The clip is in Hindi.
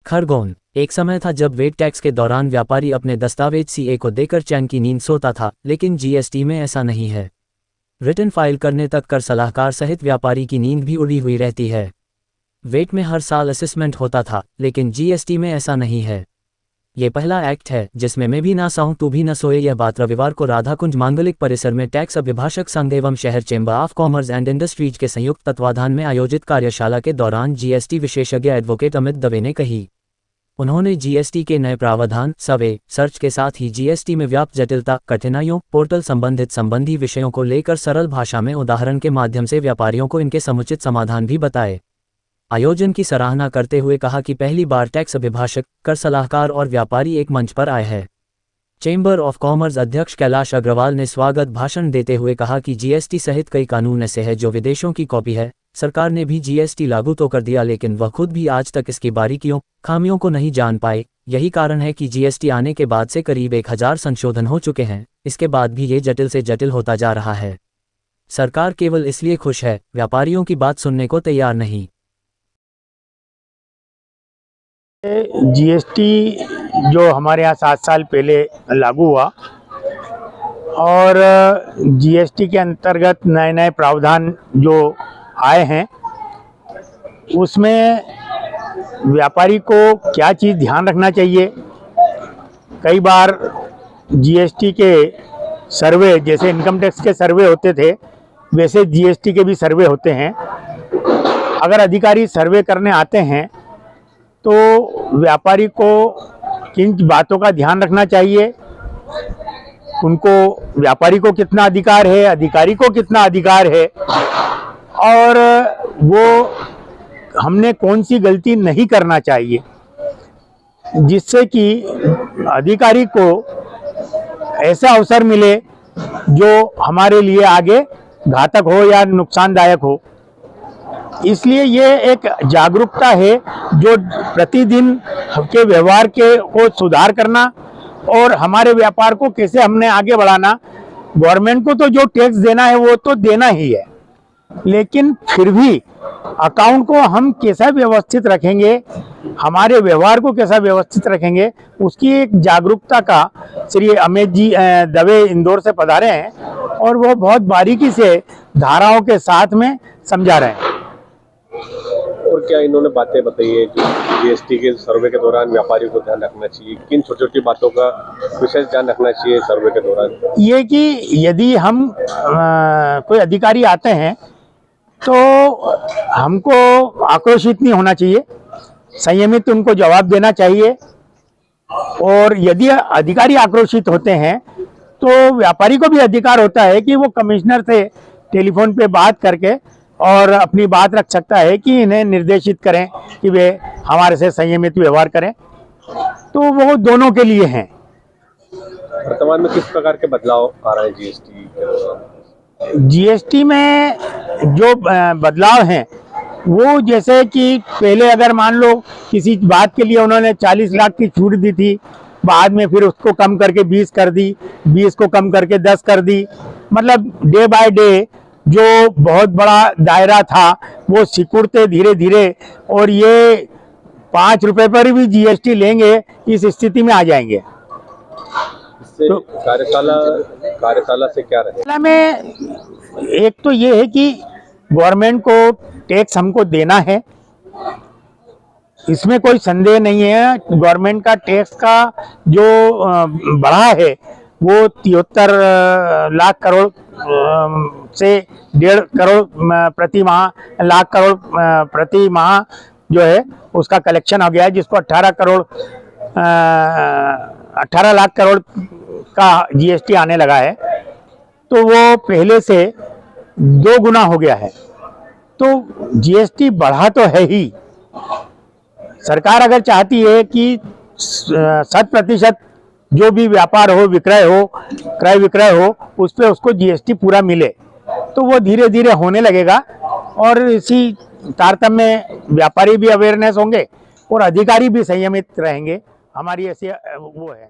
खरगोन। एक समय था जब वेट टैक्स के दौरान व्यापारी अपने दस्तावेज सीए को देकर चैन की नींद सोता था, लेकिन जीएसटी में ऐसा नहीं है। रिटर्न फाइल करने तक कर सलाहकार सहित व्यापारी की नींद भी उड़ी हुई रहती है। वेट में हर साल असेसमेंट होता था, लेकिन जीएसटी में ऐसा नहीं है। ये पहला एक्ट है जिसमें मैं भी ना सहूं तू भी न सोए। यह बात रविवार को राधाकुंज मांगलिक परिसर में टैक्स अभिभाषक संघ एवं शहर chamber of commerce and industries के संयुक्त तत्वाधान में आयोजित कार्यशाला के दौरान जीएसटी विशेषज्ञ एडवोकेट अमित दवे ने कही। उन्होंने जीएसटी के नए प्रावधान, सर्वे, सर्च के साथ ही जीएसटी में व्याप्त जटिलता, कठिनाइयों, पोर्टल संबंधी विषयों को लेकर सरल भाषा में उदाहरण के माध्यम से व्यापारियों को इनके समुचित समाधान भी बताए। आयोजन की सराहना करते हुए कहा कि पहली बार टैक्स अभिभाषक, कर सलाहकार और व्यापारी एक मंच पर आए हैं। चेंबर ऑफ कॉमर्स अध्यक्ष कैलाश अग्रवाल ने स्वागत भाषण देते हुए कहा कि जीएसटी सहित कई कानून ऐसे हैं जो विदेशों की कॉपी है। सरकार ने भी जीएसटी लागू तो कर दिया, लेकिन वह खुद भी आज तक इसकी बारीकियों, खामियों को नहीं जान पाए। यही कारण है कि जीएसटी आने के बाद से करीब 1000 संशोधन हो चुके हैं। इसके बाद भी ये जटिल से जटिल होता जा रहा है। सरकार केवल इसलिए खुश है, व्यापारियों की बात सुनने को तैयार नहीं। जीएसटी जो हमारे यहाँ 7 साल पहले लागू हुआ और जीएसटी के अंतर्गत नए नए प्रावधान जो आए हैं, उसमें व्यापारी को क्या चीज़ ध्यान रखना चाहिए। कई बार जीएसटी के सर्वे, जैसे इनकम टैक्स के सर्वे होते थे, वैसे जीएसटी के भी सर्वे होते हैं। अगर अधिकारी सर्वे करने आते हैं तो व्यापारी को किन बातों का ध्यान रखना चाहिए, उनको, व्यापारी को कितना अधिकार है, अधिकारी को कितना अधिकार है, और वो हमने कौन सी गलती नहीं करना चाहिए, जिससे कि अधिकारी को ऐसा अवसर मिले जो हमारे लिए आगे घातक हो या नुकसानदायक हो। इसलिए ये एक जागरूकता है जो प्रतिदिन के व्यवहार को सुधार करना और हमारे व्यापार को कैसे हमने आगे बढ़ाना। गवर्नमेंट को तो जो टैक्स देना है वो तो देना ही है, लेकिन फिर भी अकाउंट को हम कैसा व्यवस्थित रखेंगे, हमारे व्यवहार को कैसा व्यवस्थित रखेंगे, उसकी एक जागरूकता का श्री अमित जी दवे इंदौर से पधारे हैं और वो बहुत बारीकी से धाराओं के साथ में समझा रहे हैं। और क्या इन्होंने बातें बताई है जो जीएसटी के सर्वे के दौरान व्यापारियों को ध्यान रखना चाहिए, किन छोटी छोटी बातों का विशेष ध्यान रखना चाहिए सर्वे के दौरान? ये कि यदि हम कोई अधिकारी आते हैं तो हमको आक्रोशित नहीं होना चाहिए, संयमित उनको जवाब देना चाहिए। और यदि अधिकारी आक्रोशित होते हैं तो व्यापारी को भी अधिकार होता है कि वो कमिश्नर से टेलीफोन पे बात करके और अपनी बात रख सकता है कि इन्हें निर्देशित करें कि वे हमारे से संयमित व्यवहार करें। तो वो दोनों के लिए हैं। वर्तमान में किस प्रकार के बदलाव आ रहे हैं जीएसटी में? जो बदलाव हैं वो, जैसे कि पहले अगर मान लो किसी बात के लिए उन्होंने 40 लाख की छूट दी थी, बाद में फिर उसको कम करके 20 कर दी, 20 को कम करके 10 कर दी। मतलब डे बाय डे जो बहुत बड़ा दायरा था वो सिकुड़ते धीरे धीरे, और ये 5 रुपए पर भी जीएसटी लेंगे इस स्थिति में आ जाएंगे। तो कार्यशाला से क्या रहेगा? में एक तो ये है कि गवर्नमेंट को टैक्स हमको देना है, इसमें कोई संदेह नहीं है। गवर्नमेंट का टैक्स का जो बढ़ा है वो 73 लाख करोड़ से 1.5 करोड़ प्रति माह, लाख करोड़ प्रति माह जो है उसका कलेक्शन हो गया है, जिसको 18 लाख करोड़ का जीएसटी आने लगा है। तो वो पहले से 2 गुना हो गया है। तो जीएसटी बढ़ा तो है ही। सरकार अगर चाहती है कि 100% जो भी व्यापार हो, विक्रय हो, क्रय विक्रय हो, उस पे उसको जीएसटी पूरा मिले, तो वो धीरे धीरे होने लगेगा। और इसी तारतम्य में व्यापारी भी अवेयरनेस होंगे और अधिकारी भी संयमित रहेंगे। हमारी ऐसी वो है।